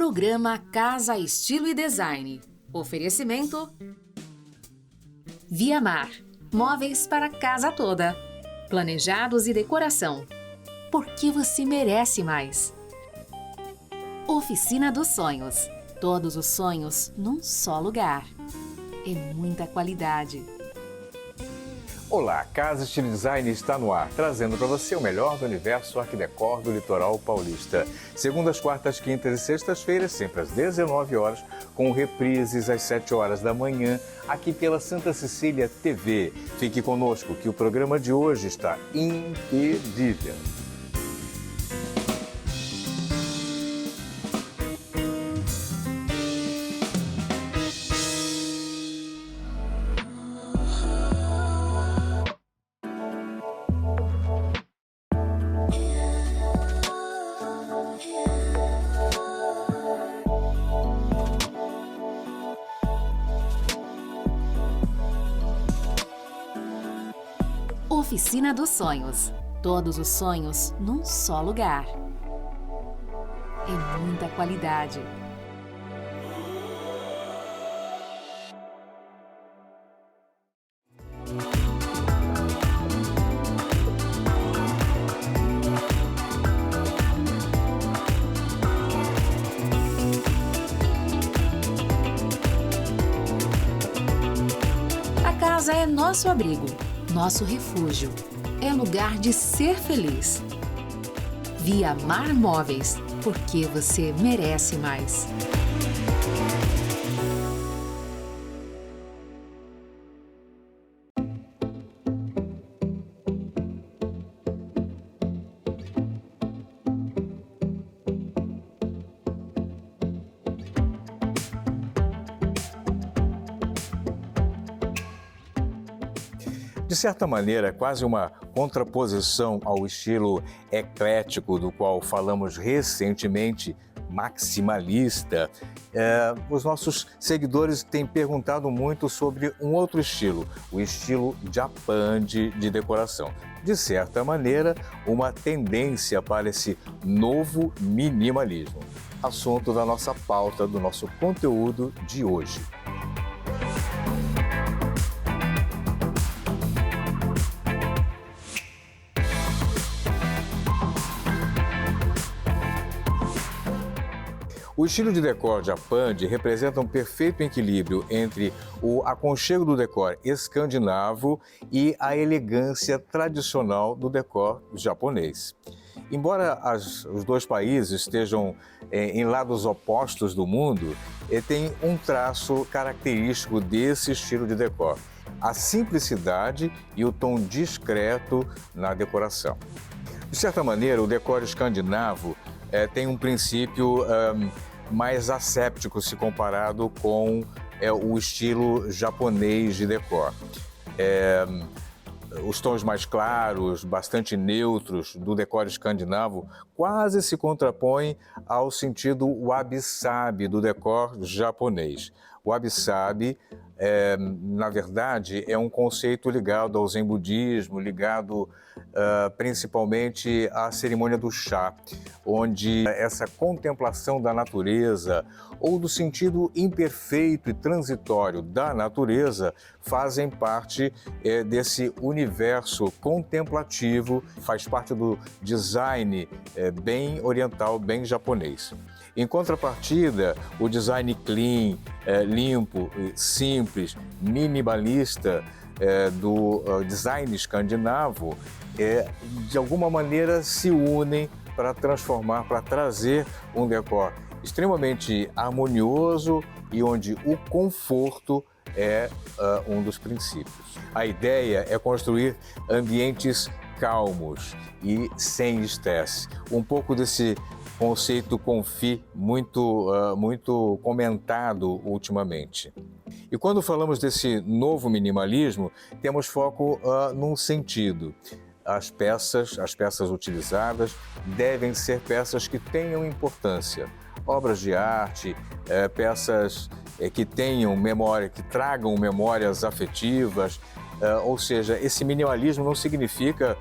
Programa Casa Estilo e Design. Oferecimento Viamar. Móveis para a casa toda. Planejados e decoração. Porque você merece mais. Oficina dos Sonhos. Todos os sonhos num só lugar. É muita qualidade. Olá, Casa Estilo Design está no ar, trazendo para você o melhor do universo Arquidecor do litoral paulista. Segundas, quartas, quintas e sextas-feiras, sempre às 19 horas, com reprises às 7 horas da manhã, aqui pela Santa Cecília TV. Fique conosco que o programa de hoje está imperdível. Oficina dos Sonhos. Todos os sonhos num só lugar. É muita qualidade. A casa é nosso abrigo. Nosso refúgio. É lugar de ser feliz. Viamar Móveis, porque você merece mais. De certa maneira, é quase uma contraposição ao estilo eclético do qual falamos recentemente, maximalista. Os nossos seguidores têm perguntado muito sobre um outro estilo, o estilo Japandi de decoração. De certa maneira, uma tendência para esse novo minimalismo. Assunto da nossa pauta, do nosso conteúdo de hoje. O estilo de decor Japandi representa um perfeito equilíbrio entre o aconchego do decor escandinavo e a elegância tradicional do decor japonês. Embora os dois países estejam em lados opostos do mundo, tem um traço característico desse estilo de decor: a simplicidade e o tom discreto na decoração. De certa maneira, o decor escandinavo tem um princípio mais asséptico se comparado com o estilo japonês de decor. Os tons mais claros, bastante neutros do decor escandinavo quase se contrapõem ao sentido wabi-sabi do decor japonês. O wabi-sabi, na verdade, é um conceito ligado ao zen budismo, ligado principalmente à cerimônia do chá, onde essa contemplação da natureza ou do sentido imperfeito e transitório da natureza fazem parte desse universo contemplativo, faz parte do design bem oriental, bem japonês. Em contrapartida, o design clean, limpo, simples, minimalista do design escandinavo, de alguma maneira se unem para transformar, para trazer um decor extremamente harmonioso e onde o conforto é um dos princípios. A ideia é construir ambientes calmos e sem estresse. Um pouco desse conceito confit muito comentado ultimamente. E quando falamos desse novo minimalismo, temos foco num sentido. As peças utilizadas devem ser peças que tenham importância. Obras de arte, peças que tenham memória, que tragam memórias afetivas, ou seja, esse minimalismo não significa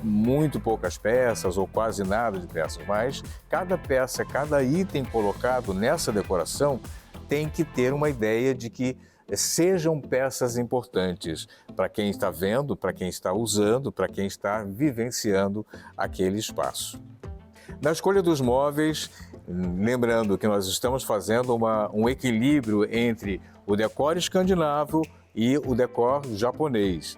muito poucas peças ou quase nada de peças, mas cada peça, cada item colocado nessa decoração tem que ter uma ideia de que sejam peças importantes para quem está vendo, para quem está usando, para quem está vivenciando aquele espaço. Na escolha dos móveis, lembrando que nós estamos fazendo um equilíbrio entre o decor escandinavo e o decor japonês.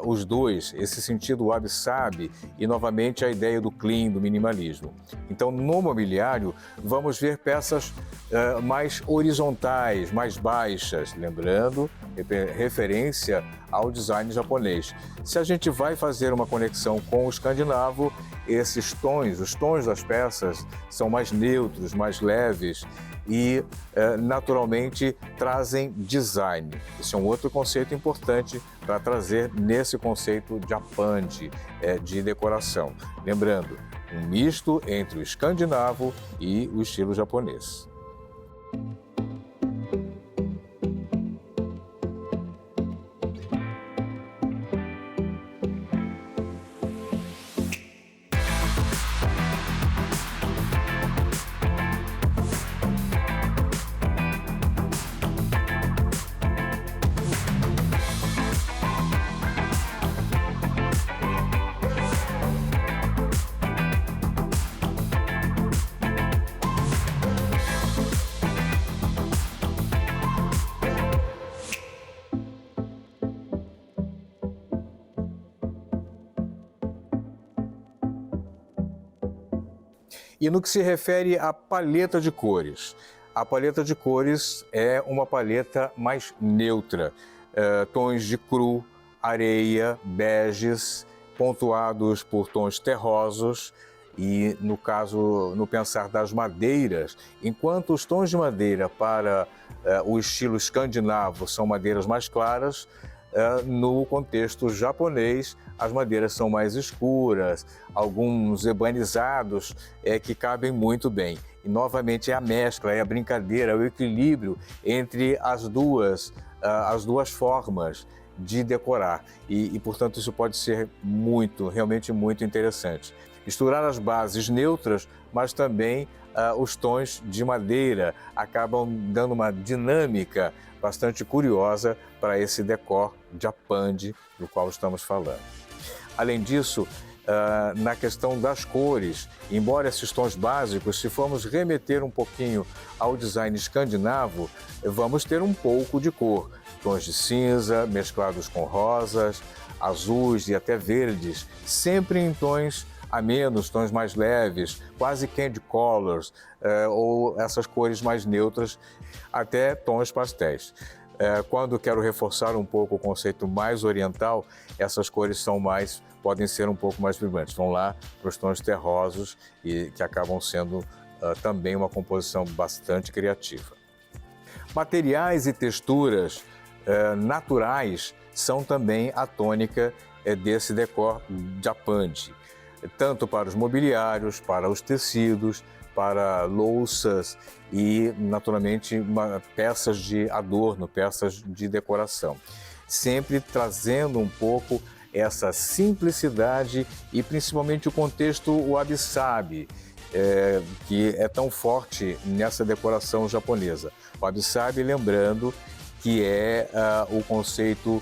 Os dois, esse sentido wabi-sabi e novamente a ideia do clean, do minimalismo. Então, no mobiliário, vamos ver peças mais horizontais, mais baixas, lembrando, referência ao design japonês. Se a gente vai fazer uma conexão com o escandinavo, esses tons, os tons das peças são mais neutros, mais leves e, naturalmente, trazem design. Esse é um outro conceito importante para trazer nesse conceito Japandi, de decoração. Lembrando, um misto entre o escandinavo e o estilo japonês. E no que se refere à paleta de cores, a paleta de cores é uma paleta mais neutra, tons de cru, areia, beges, pontuados por tons terrosos e, no caso, no pensar das madeiras, enquanto os tons de madeira para o estilo escandinavo são madeiras mais claras, no contexto japonês, as madeiras são mais escuras, alguns ebanizados que cabem muito bem. E, novamente, é a mescla, é a brincadeira, é o equilíbrio entre as duas formas de decorar. E, portanto, isso pode ser realmente muito interessante. Misturar as bases neutras, mas também os tons de madeira acabam dando uma dinâmica bastante curiosa para esse decor Japandi do qual estamos falando. Além disso, na questão das cores, embora esses tons básicos, se formos remeter um pouquinho ao design escandinavo, vamos ter um pouco de cor. Tons de cinza mesclados com rosas, azuis e até verdes, sempre em tons amenos, tons mais leves, quase candy colors, ou essas cores mais neutras, até tons pastéis. Quando quero reforçar um pouco o conceito mais oriental, essas cores podem ser um pouco mais vibrantes. Vão lá para os tons terrosos e que acabam sendo também uma composição bastante criativa. Materiais e texturas naturais são também a tônica desse decor Japandi, tanto para os mobiliários, para os tecidos, para louças e, naturalmente, peças de adorno, peças de decoração. Sempre trazendo um pouco essa simplicidade e, principalmente, o contexto wabi-sabi, que é tão forte nessa decoração japonesa. O wabi-sabi, lembrando que é o conceito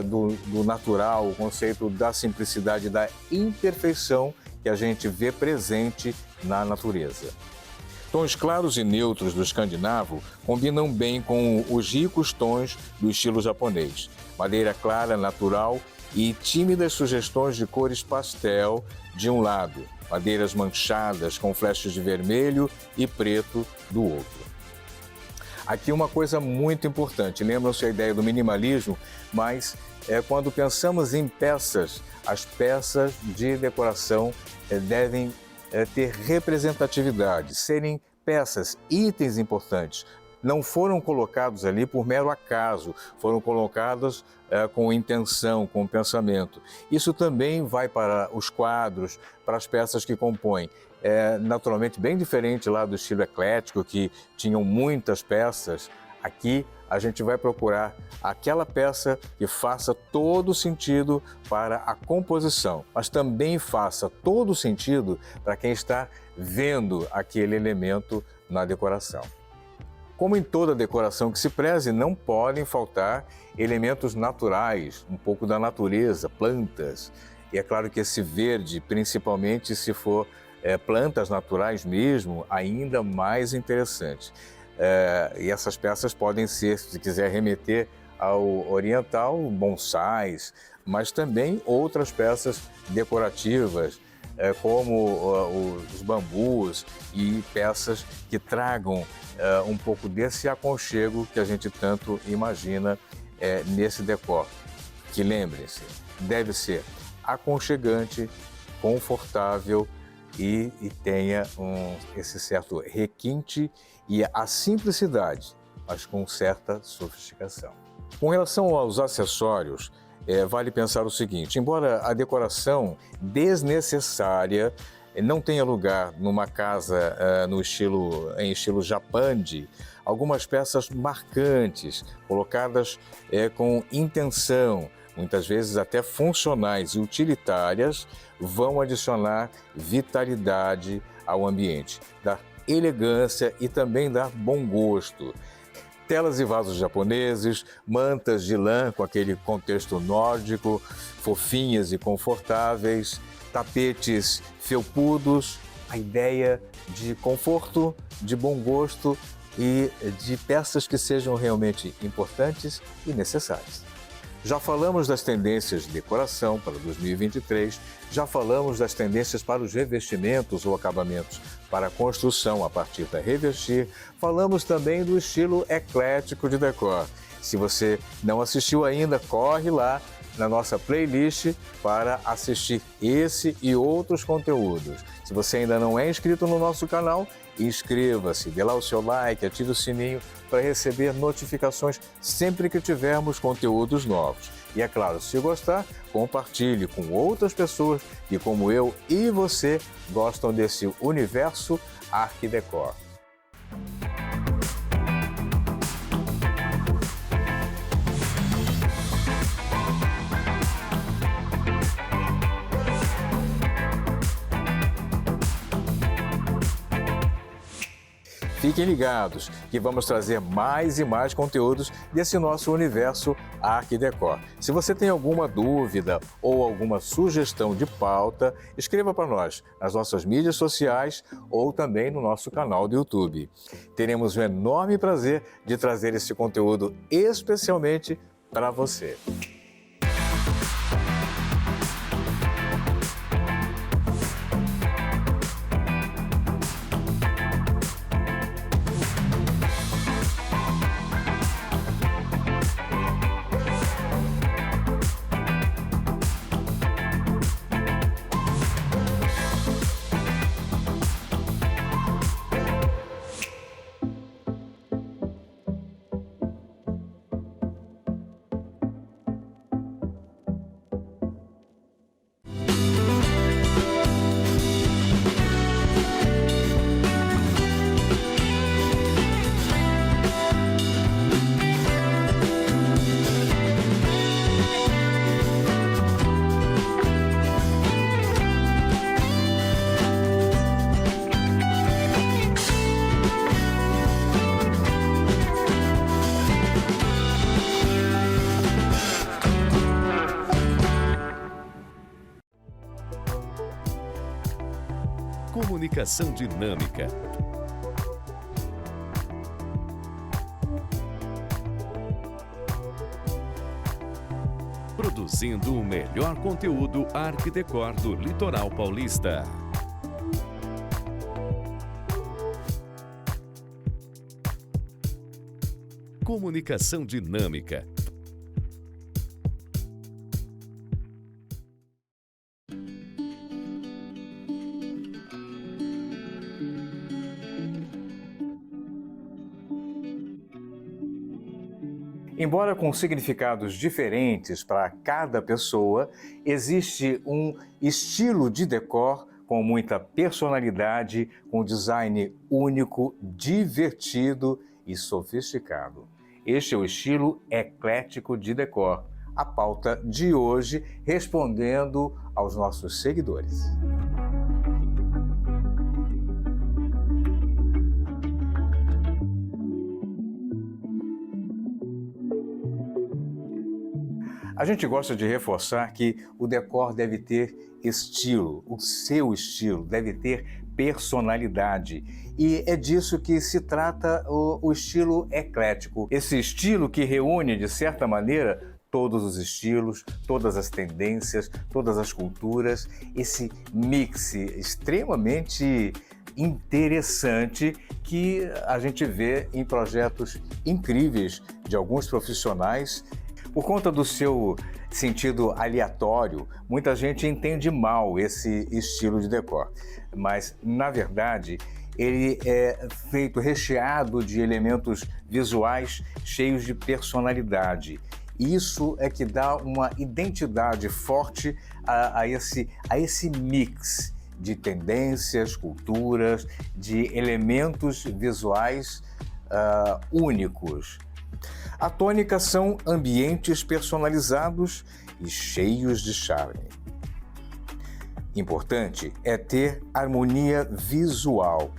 do natural, o conceito da simplicidade, da imperfeição que a gente vê presente na natureza. Tons claros e neutros do escandinavo combinam bem com os ricos tons do estilo japonês. Madeira clara, natural e tímidas sugestões de cores pastel de um lado, madeiras manchadas com flechas de vermelho e preto do outro. Aqui uma coisa muito importante, lembram-se a ideia do minimalismo, mas quando pensamos em peças, as peças de decoração devem ter representatividade, serem peças, itens importantes. Não foram colocados ali por mero acaso, foram colocados com intenção, com pensamento. Isso também vai para os quadros, para as peças que compõem. Naturalmente bem diferente lá do estilo eclético, que tinham muitas peças. Aqui a gente vai procurar aquela peça que faça todo sentido para a composição, mas também faça todo sentido para quem está vendo aquele elemento na decoração. Como em toda decoração que se preze, não podem faltar elementos naturais, um pouco da natureza, plantas. E é claro que esse verde, principalmente se for plantas naturais mesmo, ainda mais interessante. E essas peças podem ser, se quiser remeter ao oriental, bonsais, mas também outras peças decorativas, como os bambus e peças que tragam um pouco desse aconchego que a gente tanto imagina nesse decor. Que lembrem-se, deve ser aconchegante, confortável e tenha esse certo requinte e a simplicidade, mas com certa sofisticação. Com relação aos acessórios, vale pensar o seguinte: embora a decoração desnecessária não tenha lugar numa casa em estilo japandi, algumas peças marcantes, colocadas com intenção, muitas vezes até funcionais e utilitárias, vão adicionar vitalidade ao ambiente, dar elegância e também dar bom gosto. Telas e vasos japoneses, mantas de lã com aquele contexto nórdico, fofinhas e confortáveis, tapetes felpudos, a ideia de conforto, de bom gosto e de peças que sejam realmente importantes e necessárias. Já falamos das tendências de decoração para 2023, já falamos das tendências para os revestimentos ou acabamentos para a construção a partir da revestir, falamos também do estilo eclético de decor. Se você não assistiu ainda, corre lá na nossa playlist para assistir esse e outros conteúdos. Se você ainda não é inscrito no nosso canal, inscreva-se, dê lá o seu like, ative o sininho para receber notificações sempre que tivermos conteúdos novos. E é claro, se gostar, compartilhe com outras pessoas que, como eu e você, gostam desse universo Art Décor. Fiquem ligados que vamos trazer mais e mais conteúdos desse nosso universo Art Décor. Se você tem alguma dúvida ou alguma sugestão de pauta, escreva para nós nas nossas mídias sociais ou também no nosso canal do YouTube. Teremos um enorme prazer de trazer esse conteúdo especialmente para você. Comunicação dinâmica. Produzindo o melhor conteúdo Art Décor do Litoral Paulista. Comunicação dinâmica. Embora com significados diferentes para cada pessoa, existe um estilo de decor com muita personalidade, com design único, divertido e sofisticado. Este é o estilo eclético de decor. A pauta de hoje respondendo aos nossos seguidores. A gente gosta de reforçar que o decor deve ter estilo, o seu estilo deve ter personalidade. E é disso que se trata o estilo eclético. Esse estilo que reúne, de certa maneira, todos os estilos, todas as tendências, todas as culturas, esse mix extremamente interessante que a gente vê em projetos incríveis de alguns profissionais. Por conta do seu sentido aleatório, muita gente entende mal esse estilo de decor, mas, na verdade, ele é feito recheado de elementos visuais cheios de personalidade. Isso é que dá uma identidade forte a esse mix de tendências, culturas, de elementos visuais únicos. A tônica são ambientes personalizados e cheios de charme. Importante é ter harmonia visual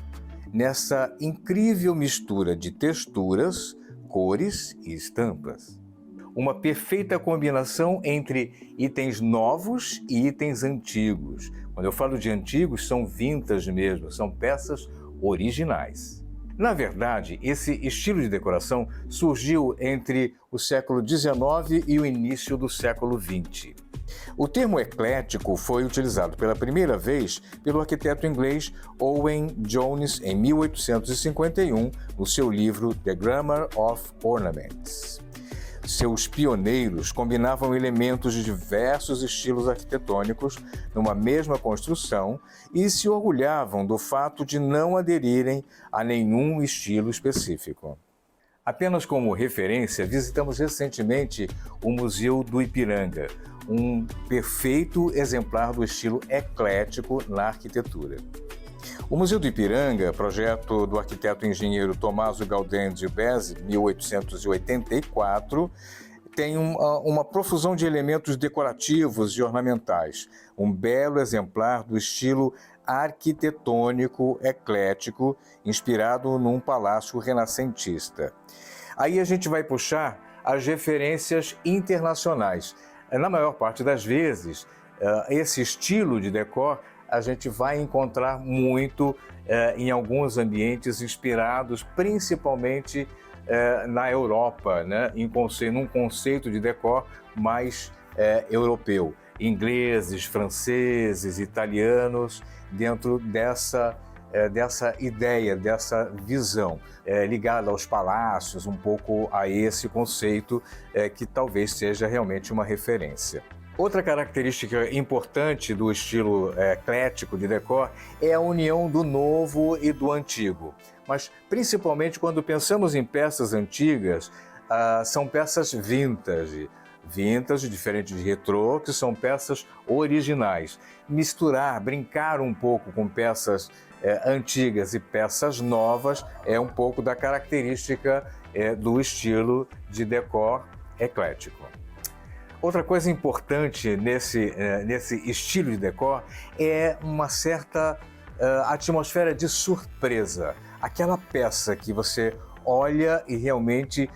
nessa incrível mistura de texturas, cores e estampas. Uma perfeita combinação entre itens novos e itens antigos. Quando eu falo de antigos, são vintage mesmo, são peças originais. Na verdade, esse estilo de decoração surgiu entre o século XIX e o início do século XX. O termo eclético foi utilizado pela primeira vez pelo arquiteto inglês Owen Jones em 1851, no seu livro The Grammar of Ornaments. Seus pioneiros combinavam elementos de diversos estilos arquitetônicos numa mesma construção e se orgulhavam do fato de não aderirem a nenhum estilo específico. Apenas como referência, visitamos recentemente o Museu do Ipiranga, um perfeito exemplar do estilo eclético na arquitetura. O Museu do Ipiranga, projeto do arquiteto e engenheiro Tommaso Gaudenzi Besse, 1884, tem uma profusão de elementos decorativos e ornamentais, um belo exemplar do estilo arquitetônico eclético, inspirado num palácio renascentista. Aí a gente vai puxar as referências internacionais. Na maior parte das vezes, esse estilo de decor a gente vai encontrar muito em alguns ambientes inspirados principalmente na Europa, né? Num conceito de decor mais europeu. Ingleses, franceses, italianos, dentro dessa ideia, dessa visão, ligada aos palácios, um pouco a esse conceito que talvez seja realmente uma referência. Outra característica importante do estilo eclético de decor é a união do novo e do antigo. Mas, principalmente quando pensamos em peças antigas, são peças vintage. Vintage, diferente de retrô, que são peças originais. Misturar, brincar um pouco com peças antigas e peças novas é um pouco da característica do estilo de decor eclético. Outra coisa importante nesse estilo de decor é uma certa atmosfera de surpresa. Aquela peça que você olha e realmente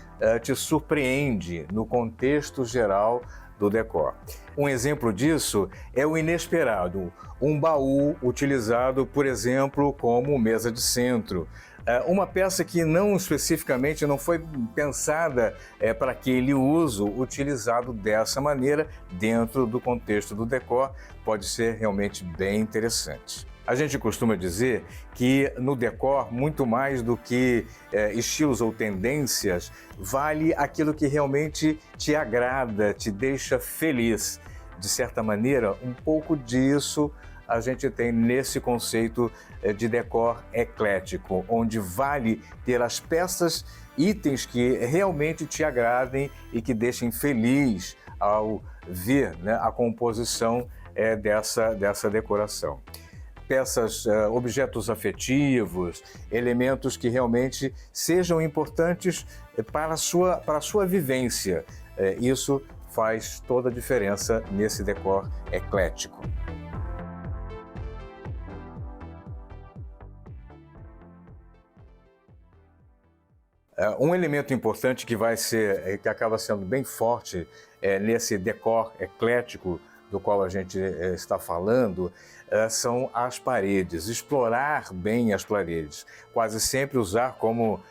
te surpreende no contexto geral do decor. Um exemplo disso é o inesperado, um baú utilizado, por exemplo, como mesa de centro. Uma peça que não especificamente não foi pensada para aquele uso, utilizado dessa maneira dentro do contexto do decor, pode ser realmente bem interessante. A gente costuma dizer que no decor, muito mais do que estilos ou tendências, vale aquilo que realmente te agrada, te deixa feliz. De certa maneira, um pouco disso a gente tem nesse conceito de decor eclético, onde vale ter as peças, itens que realmente te agradem e que deixem feliz ao ver, né, a composição dessa decoração. peças, objetos afetivos, elementos que realmente sejam importantes para a sua vivência. Isso faz toda a diferença nesse decor eclético. Um elemento importante que acaba sendo bem forte nesse decor eclético do qual a gente está falando, são as paredes. Explorar bem as paredes, quase sempre usar como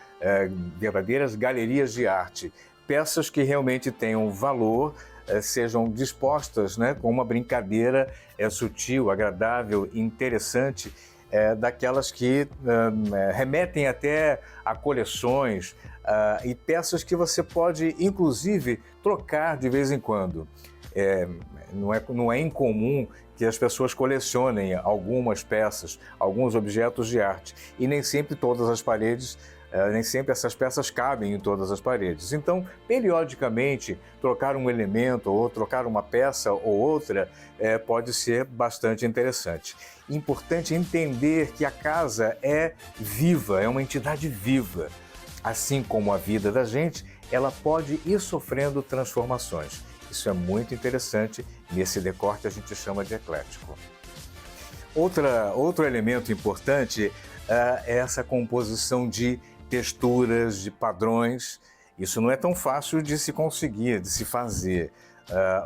verdadeiras galerias de arte, peças que realmente tenham valor, sejam dispostas, né, com uma brincadeira sutil, agradável, interessante, daquelas que remetem até a coleções e peças que você pode, inclusive, trocar de vez em quando. Não é incomum que as pessoas colecionem algumas peças, alguns objetos de arte, e nem sempre todas as paredes, nem sempre essas peças cabem em todas as paredes. Então, periodicamente, trocar um elemento ou trocar uma peça ou outra pode ser bastante interessante. Importante entender que a casa é viva, é uma entidade viva. Assim como a vida da gente, ela pode ir sofrendo transformações. Isso é muito interessante nesse decor que a gente chama de eclético. Outro elemento importante é essa composição de texturas, de padrões. Isso não é tão fácil de se conseguir, de se fazer,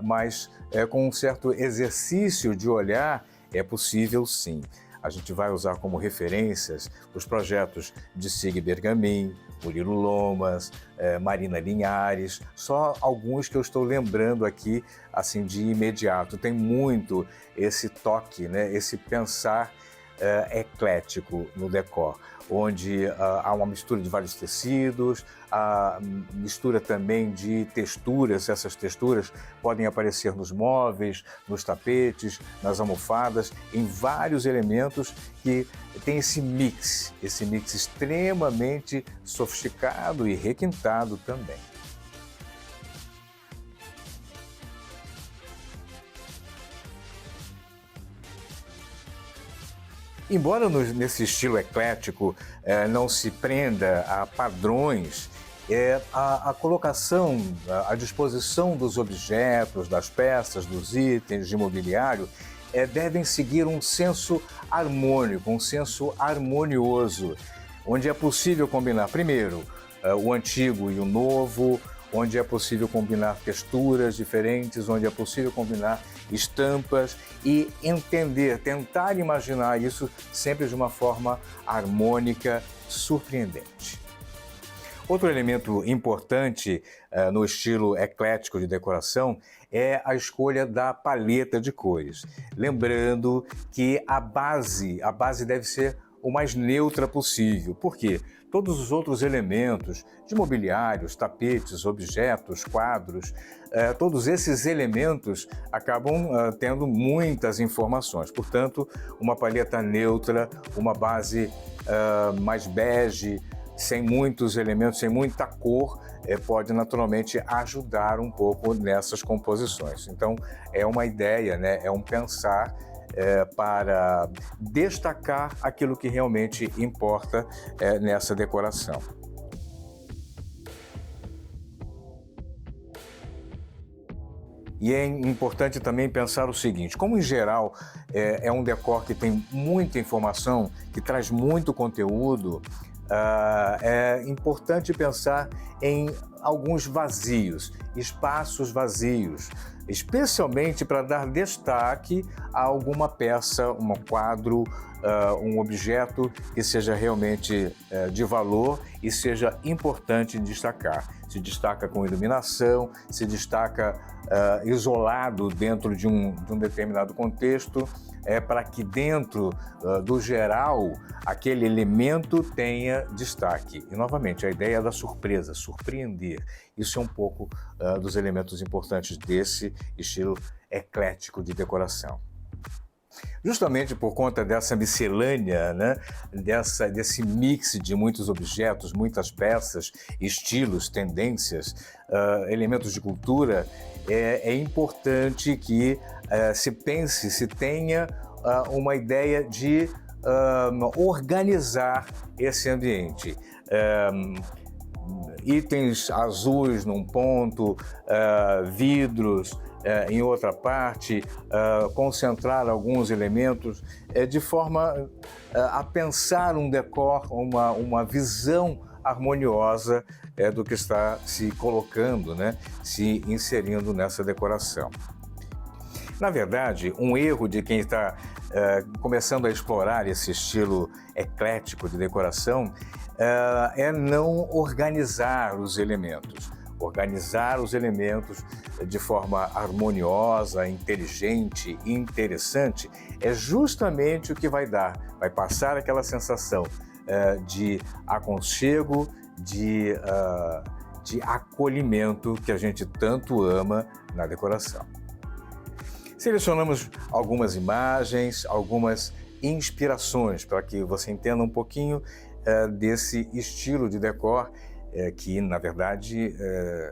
mas com um certo exercício de olhar é possível sim. A gente vai usar como referências os projetos de Sig Bergamin, Murilo Lomas, Marina Linhares, só alguns que eu estou lembrando aqui assim de imediato. Tem muito esse toque, né, esse pensar eclético no decor, onde há uma mistura de vários tecidos, a mistura também de texturas. Essas texturas podem aparecer nos móveis, nos tapetes, nas almofadas, em vários elementos que tem esse mix extremamente sofisticado e requintado também. Embora nesse estilo eclético não se prenda a padrões, a colocação, a disposição dos objetos, das peças, dos itens de mobiliário devem seguir um senso harmônico, um senso harmonioso, onde é possível combinar, primeiro, o antigo e o novo, onde é possível combinar texturas diferentes, onde é possível combinar estampas e tentar imaginar isso sempre de uma forma harmônica, surpreendente. Outro elemento importante no estilo eclético de decoração é a escolha da paleta de cores. Lembrando que a base deve ser o mais neutra possível. Por quê? Todos os outros elementos de mobiliários, tapetes, objetos, quadros, todos esses elementos acabam tendo muitas informações. Portanto, uma paleta neutra, uma base mais bege, sem muitos elementos, sem muita cor, pode naturalmente ajudar um pouco nessas composições. Então, é uma ideia, né? É um pensar para destacar aquilo que realmente importa nessa decoração. E é importante também pensar o seguinte: como em geral é um decor que tem muita informação, que traz muito conteúdo, é importante pensar em alguns vazios, espaços vazios, especialmente para dar destaque a alguma peça, um quadro, um objeto que seja realmente de valor e seja importante destacar. Se destaca com iluminação, se destaca isolado dentro de um determinado contexto, para que dentro do geral aquele elemento tenha destaque. E novamente, a ideia da surpresa, surpreender. Isso é um pouco dos elementos importantes desse estilo eclético de decoração. Justamente por conta dessa miscelânea, né, desse mix de muitos objetos, muitas peças, estilos, tendências, elementos de cultura, é importante que se pense, se tenha uma ideia de organizar esse ambiente. Itens azuis num ponto, vidros em outra parte, concentrar alguns elementos, de forma a pensar um decor, uma visão harmoniosa do que está se colocando, né, se inserindo nessa decoração. Na verdade, um erro de quem está começando a explorar esse estilo eclético de decoração é não organizar os elementos. Organizar os elementos de forma harmoniosa, inteligente e interessante é justamente o que vai passar aquela sensação de aconchego, de acolhimento que a gente tanto ama na decoração. Selecionamos algumas imagens, algumas inspirações para que você entenda um pouquinho desse estilo de decor que, na verdade,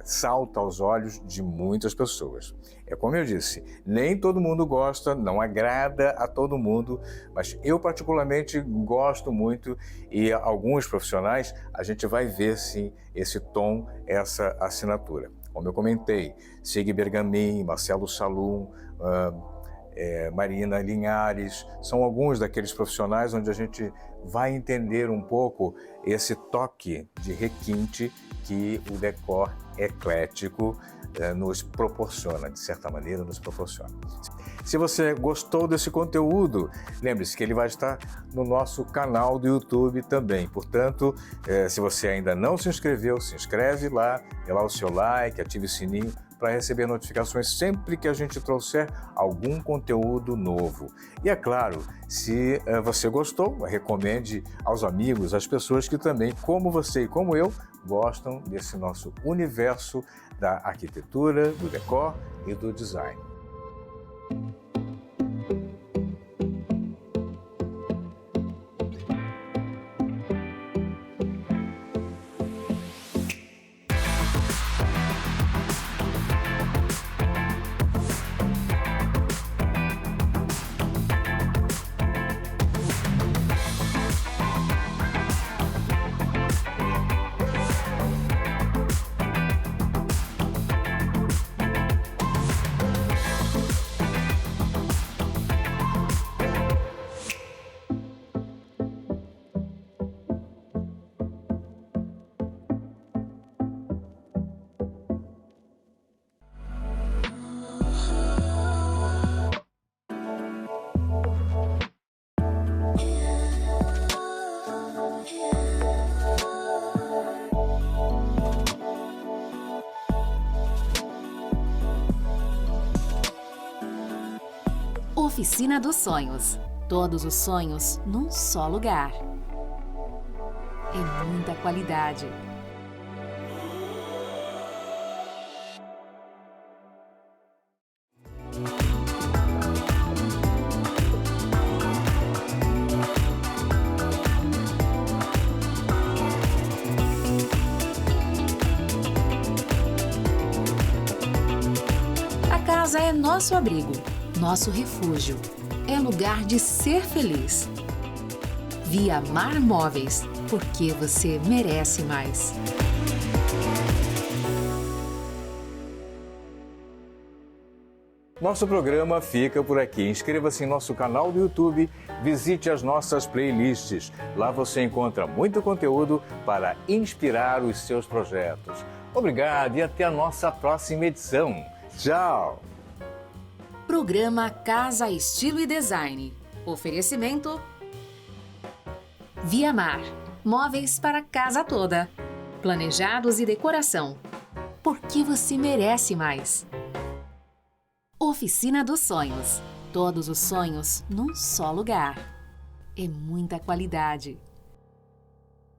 salta aos olhos de muitas pessoas. É como eu disse, nem todo mundo gosta, não agrada a todo mundo, mas eu particularmente gosto muito e alguns profissionais a gente vai ver sim esse tom, essa assinatura. Como eu comentei, Sig Bergamin, Marcelo Salum, Marina Linhares, são alguns daqueles profissionais onde a gente vai entender um pouco esse toque de requinte que o decor eclético nos proporciona, de certa maneira nos proporciona. Se você gostou desse conteúdo, lembre-se que ele vai estar no nosso canal do YouTube também. Portanto, se você ainda não se inscreveu, se inscreve lá, dê lá o seu like, ative o sininho para receber notificações sempre que a gente trouxer algum conteúdo novo. E é claro, se você gostou, recomende aos amigos, às pessoas que também, como você e como eu, gostam desse nosso universo da arquitetura, do decor e do design. Oficina dos Sonhos. Todos os sonhos num só lugar. É muita qualidade. A casa é nosso abrigo. Nosso refúgio é lugar de ser feliz. Via Mar Móveis, porque você merece mais. Nosso programa fica por aqui. Inscreva-se em nosso canal do YouTube, visite as nossas playlists. Lá você encontra muito conteúdo para inspirar os seus projetos. Obrigado e até a nossa próxima edição. Tchau! Programa Casa Estilo e Design. Oferecimento Via Mar. Móveis para casa toda. Planejados e decoração. Porque você merece mais. Oficina dos Sonhos. Todos os sonhos num só lugar. É muita qualidade.